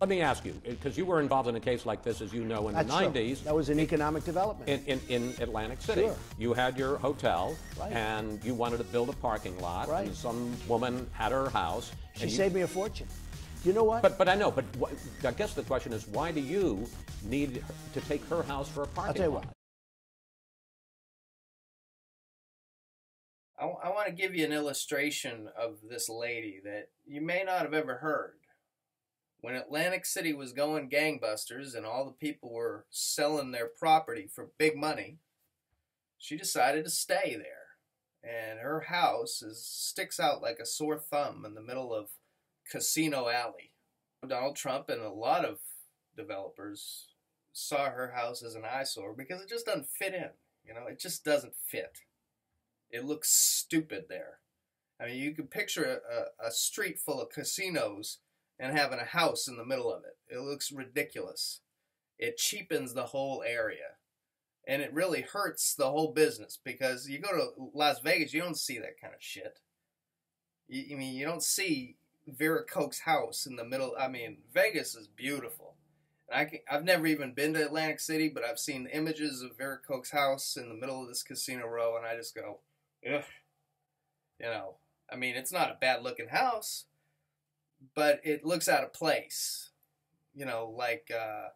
Let me ask you, because you were involved in a case like this, as you know, in the 90s. That was an economic development. In Atlantic City. Sure. You had your hotel, Right. and you wanted to build a parking lot, Right. and some woman had her house. She saved me a fortune. You know what? But I know, but I guess the question is, why do you need to take her house for a parking lot? I'll tell you what. I want to give you an illustration of this lady that you may not have ever heard. When Atlantic City was going gangbusters and all the people were selling their property for big money, she decided to stay there. And her house sticks out like a sore thumb in the middle of Casino Alley. Donald Trump and a lot of developers saw her house as an eyesore because it just doesn't fit in. You know, it just doesn't fit. It looks stupid there. I mean, you can picture a street full of casinos and having a house in the middle of it. It looks ridiculous. It cheapens the whole area. And it really hurts the whole business because you go to Las Vegas, you don't see that kind of shit. I mean, you don't see Vera Koch's house in the middle. I mean, Vegas is beautiful. And I've never even been to Atlantic City, but I've seen images of Vera Koch's house in the middle of this casino row, and I just go, ugh. You know, I mean, it's not a bad-looking house, but it looks out of place. You know, like a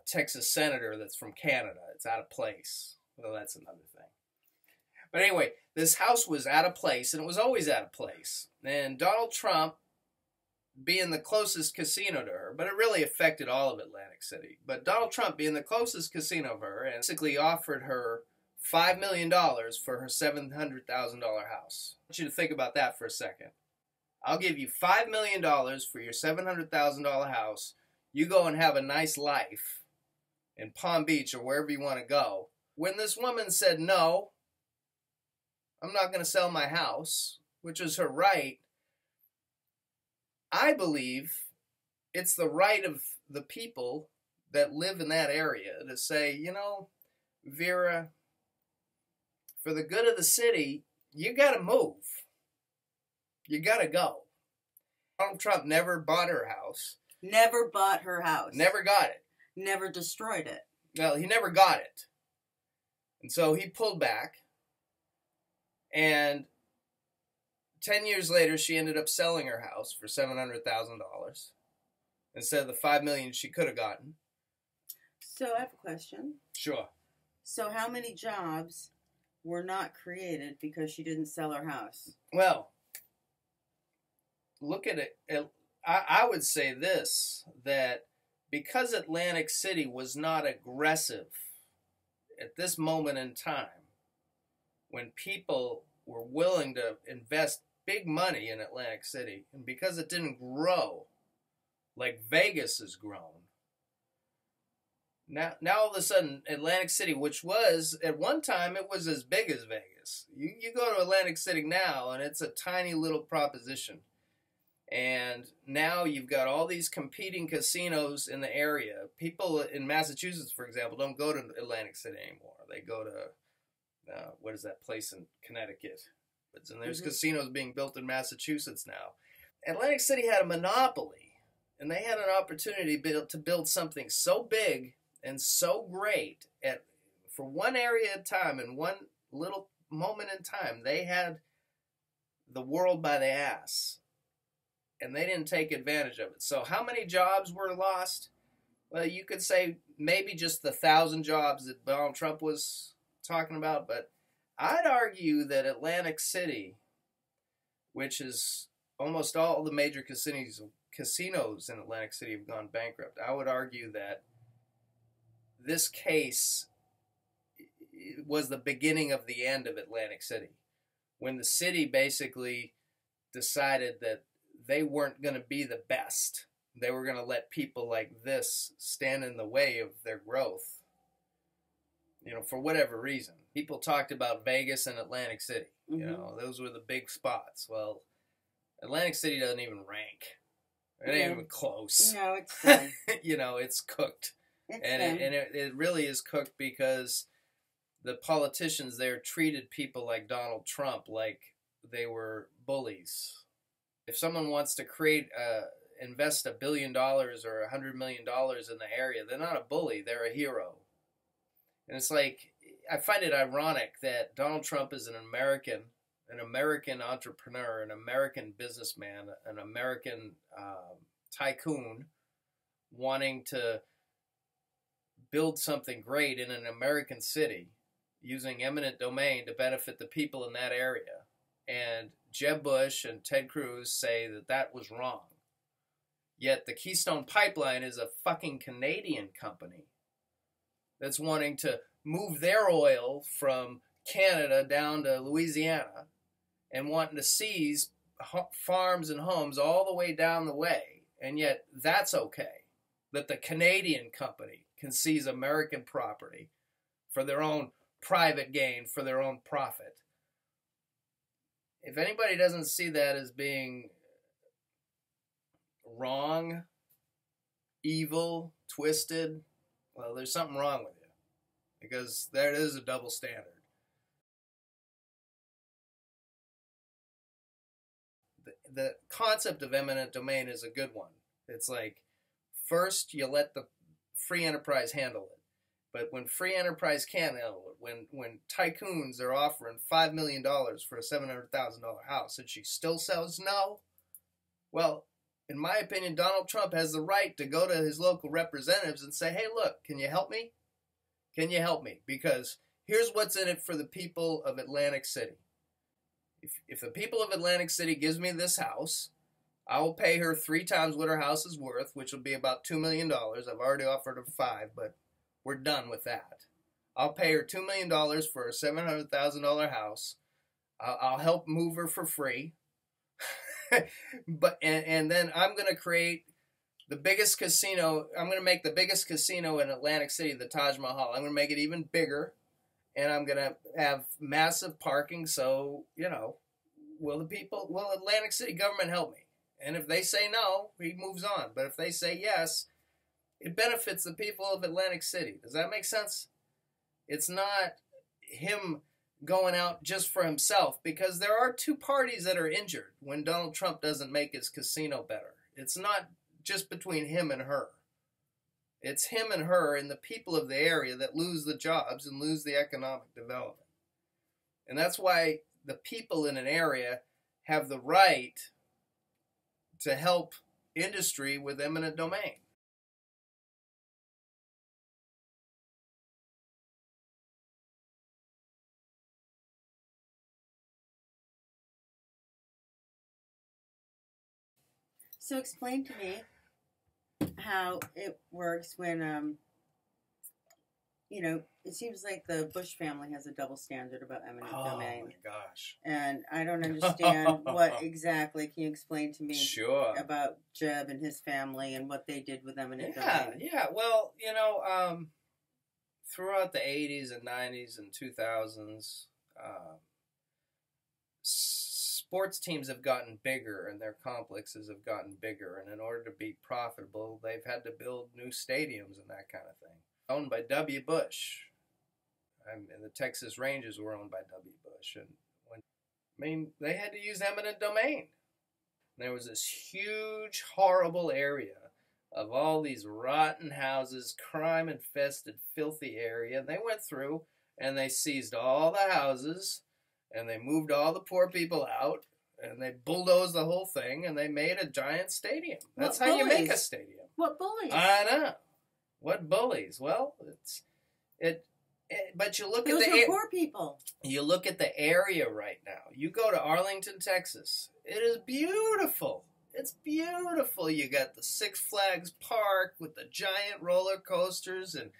Texas senator that's from Canada. It's out of place. Well, that's another thing. But anyway, this house was out of place, and it was always out of place. And Donald Trump, being the closest casino to her, but it really affected all of Atlantic City. But Donald Trump, being the closest casino of her, and basically offered her $5 million for her $700,000 house. I want you to think about that for a second. I'll give you $5 million for your $700,000 house. You go and have a nice life in Palm Beach or wherever you want to go. When this woman said, no, I'm not going to sell my house, which is her right, I believe it's the right of the people that live in that area to say, you know, Vera, for the good of the city, you got to move. You got to go. Donald Trump never bought her house. Never bought her house. Never got it. Never destroyed it. Well, he never got it. And so he pulled back. And 10 years later, she ended up selling her house for $700,000 instead of the $5 million she could have gotten. So I have a question. Sure. So how many jobs were not created because she didn't sell her house? Well, look at it. I would say this, that because Atlantic City was not aggressive at this moment in time, when people were willing to invest big money in Atlantic City, and because it didn't grow like Vegas has grown, now all of a sudden Atlantic City, which was, at one time, it was as big as Vegas. You go to Atlantic City now, and it's a tiny little proposition. And now you've got all these competing casinos in the area. People in Massachusetts, for example, don't go to Atlantic City anymore. They go to, what is that place in Connecticut? And there's casinos being built in Massachusetts now. Atlantic City had a monopoly, and they had an opportunity to build something so big and so great for one area at a time, in one little moment in time. They had the world by the ass, and they didn't take advantage of it. So how many jobs were lost? Well, you could say maybe just the 1,000 jobs that Donald Trump was talking about, but I'd argue that Atlantic City, which is almost all the major casinos in Atlantic City have gone bankrupt, I would argue that this case was the beginning of the end of Atlantic City, when the city basically decided that they weren't going to be the best. They were going to let people like this stand in the way of their growth, you know, for whatever reason. People talked about Vegas and Atlantic City. You know, those were the big spots. Well, Atlantic City doesn't even rank. It ain't even close. No, it's done. You know, it's cooked. And it really is cooked because the politicians there treated people like Donald Trump like they were bullies. If someone wants to create invest $1 billion or $100 million in the area, they're not a bully, they're a hero. And it's like, I find it ironic that Donald Trump is an American entrepreneur, an American businessman, an American tycoon wanting to build something great in an American city using eminent domain to benefit the people in that area. And Jeb Bush and Ted Cruz say that that was wrong. Yet the Keystone Pipeline is a fucking Canadian company that's wanting to move their oil from Canada down to Louisiana and wanting to seize farms and homes all the way down the way. And yet that's okay, that the Canadian company can seize American property for their own private gain, for their own profit. If anybody doesn't see that as being wrong, evil, twisted, well, there's something wrong with you, because there is a double standard. The concept of eminent domain is a good one. It's like, first you let the free enterprise handle it. But when free enterprise can't handle it, when tycoons are offering $5 million for a $700,000 house and she still says no, well, in my opinion, Donald Trump has the right to go to his local representatives and say, hey, look, can you help me? Can you help me? Because here's what's in it for the people of Atlantic City. If the people of Atlantic City gives me this house, I will pay her 3 times what her house is worth, which will be about $2 million. I've already offered her 5, but we're done with that. I'll pay her $2 million for a $700,000 house. I'll help move her for free. and then I'm going to create the biggest casino. I'm going to make the biggest casino in Atlantic City, the Taj Mahal. I'm going to make it even bigger. And I'm going to have massive parking. So, you know, will Atlantic City government help me? And if they say no, he moves on. But if they say yes, it benefits the people of Atlantic City. Does that make sense? It's not him going out just for himself, because there are 2 parties that are injured when Donald Trump doesn't make his casino better. It's not just between him and her. It's him and her and the people of the area that lose the jobs and lose the economic development. And that's why the people in an area have the right to help industry with eminent domain. So explain to me how it works when, you know, it seems like the Bush family has a double standard about eminent domain. Oh my gosh. And I don't understand what exactly. Can you explain to me about Jeb and his family and what they did with eminent domain? Yeah, well, you know, throughout the 80s and 90s and 2000s, sports teams have gotten bigger and their complexes have gotten bigger, and in order to be profitable, they've had to build new stadiums and that kind of thing. Owned by W. Bush. And the Texas Rangers were owned by W. Bush. And they had to use eminent domain. There was this huge, horrible area of all these rotten houses, crime-infested, filthy area. And they went through and they seized all the houses, and they moved all the poor people out, and they bulldozed the whole thing, and they made a giant stadium. That's how you make a stadium. What bullies? I know. What bullies? Well, but you look at the poor people. You look at the area right now. You go to Arlington, Texas. It is beautiful. It's beautiful. You got the Six Flags Park with the giant roller coasters, and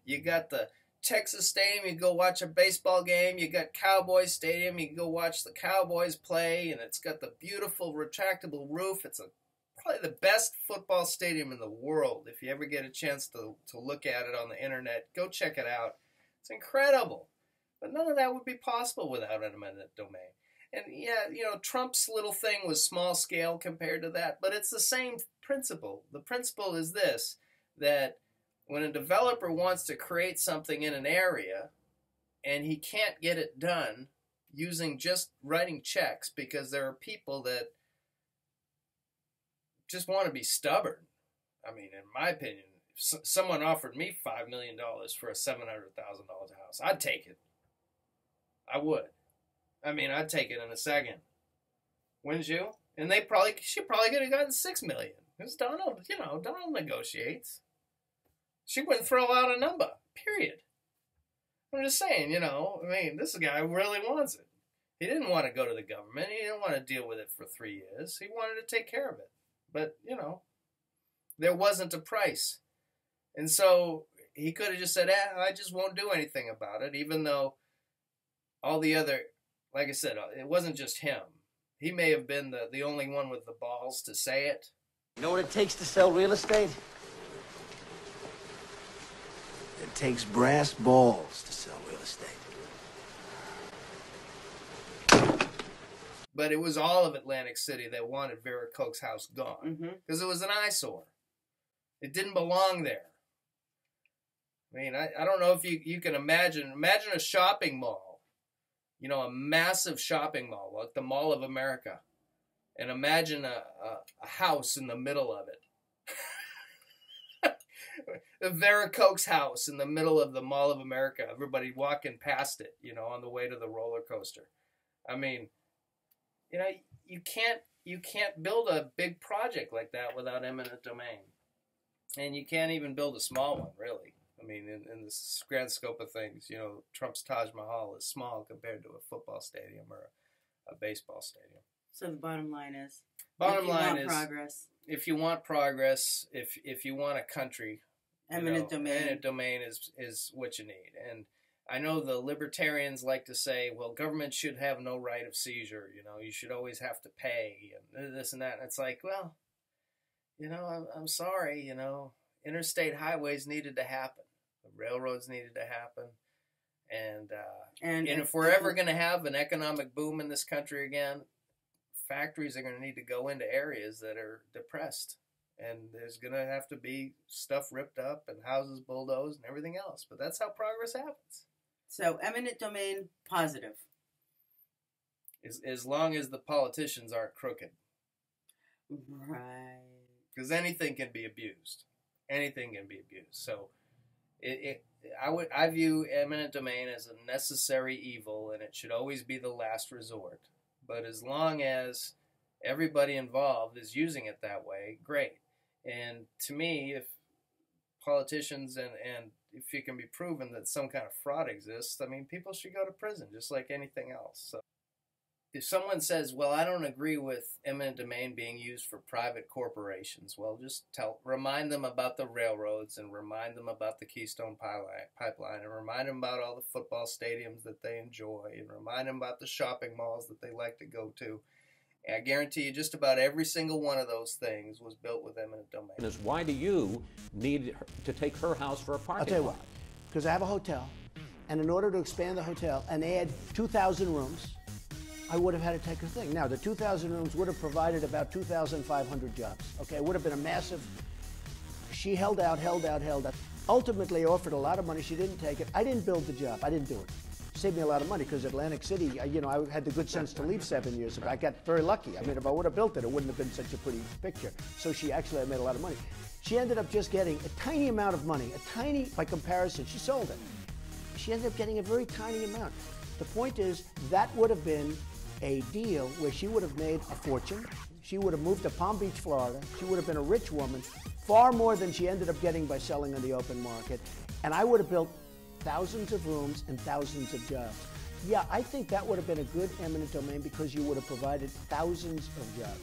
you got the Texas Stadium. You can go watch a baseball game. You got Cowboy Stadium. You can go watch the Cowboys play, and it's got the beautiful retractable roof. It's probably the best football stadium in the world. If you ever get a chance to look at it on the internet, go check it out. It's incredible. But none of that would be possible without an eminent domain. And yeah, you know, Trump's little thing was small scale compared to that, but it's the same principle. The principle is this, that when a developer wants to create something in an area and he can't get it done using just writing checks, because there are people that just want to be stubborn. I mean, in my opinion, if someone offered me $5 million for a $700,000 house, I'd take it. I would. I mean, I'd take it in a second. Wouldn't you? And she probably could have gotten $6 million. Because Donald negotiates. She wouldn't throw out a number. Period. I'm just saying, I mean, this guy really wants it. He didn't want to go to the government. He didn't want to deal with it for 3 years. He wanted to take care of it. But, there wasn't a price. And so he could have just said, I just won't do anything about it, even though all the other, like I said, it wasn't just him. He may have been the only one with the balls to say it. You know what it takes to sell real estate? It takes brass balls to sell real estate. But it was all of Atlantic City that wanted Vera Koch's house gone. Because it was an eyesore. It didn't belong there. I mean, I don't know if you can imagine a shopping mall. A massive shopping mall, like the Mall of America. And imagine a house in the middle of it. The Vera Koch's house in the middle of the Mall of America. Everybody walking past it, on the way to the roller coaster. I mean, you can't build a big project like that without eminent domain. And you can't even build a small one, really. I mean, in the grand scope of things, Trump's Taj Mahal is small compared to a football stadium or a baseball stadium. So the bottom line is, progress. If you want progress, if you want a country, eminent domain is what you need. And I know the libertarians like to say, well, government should have no right of seizure. You should always have to pay and this and that. And it's like, well, I'm sorry. Interstate highways needed to happen. The railroads needed to happen. And if we're ever going to have an economic boom in this country again, factories are going to need to go into areas that are depressed. And there's going to have to be stuff ripped up and houses bulldozed and everything else. But that's how progress happens. So eminent domain, positive. As long as the politicians aren't crooked. Right. Because anything can be abused. Anything can be abused. So I view eminent domain as a necessary evil, and it should always be the last resort. But as long as everybody involved is using it that way, great. And to me, if politicians and if it can be proven that some kind of fraud exists, I mean, people should go to prison just like anything else. So if someone says, well, I don't agree with eminent domain being used for private corporations, well, just remind them about the railroads and remind them about the Keystone Pipeline and remind them about all the football stadiums that they enjoy and remind them about the shopping malls that they like to go to. And I guarantee you just about every single one of those things was built with eminent domain. Why do you need to take her house for a parking lot? I'll tell you why. Because I have a hotel, and in order to expand the hotel and add 2,000 rooms, I would have had to take her thing. Now, the 2,000 rooms would have provided about 2,500 jobs. Okay, it would have been a massive. She held out. Ultimately offered a lot of money. She didn't take it. I didn't build the job. I didn't do it. Saved me a lot of money because Atlantic City, I had the good sense to leave 7 years ago. I got very lucky. I mean, if I would have built it, it wouldn't have been such a pretty picture. So she actually made a lot of money. She ended up just getting a tiny amount of money, by comparison. She sold it. She ended up getting a very tiny amount. The point is, that would have been a deal where she would have made a fortune. She would have moved to Palm Beach, Florida. She would have been a rich woman, far more than she ended up getting by selling on the open market. And I would have built thousands of rooms and thousands of jobs. Yeah, I think that would have been a good eminent domain because you would have provided thousands of jobs.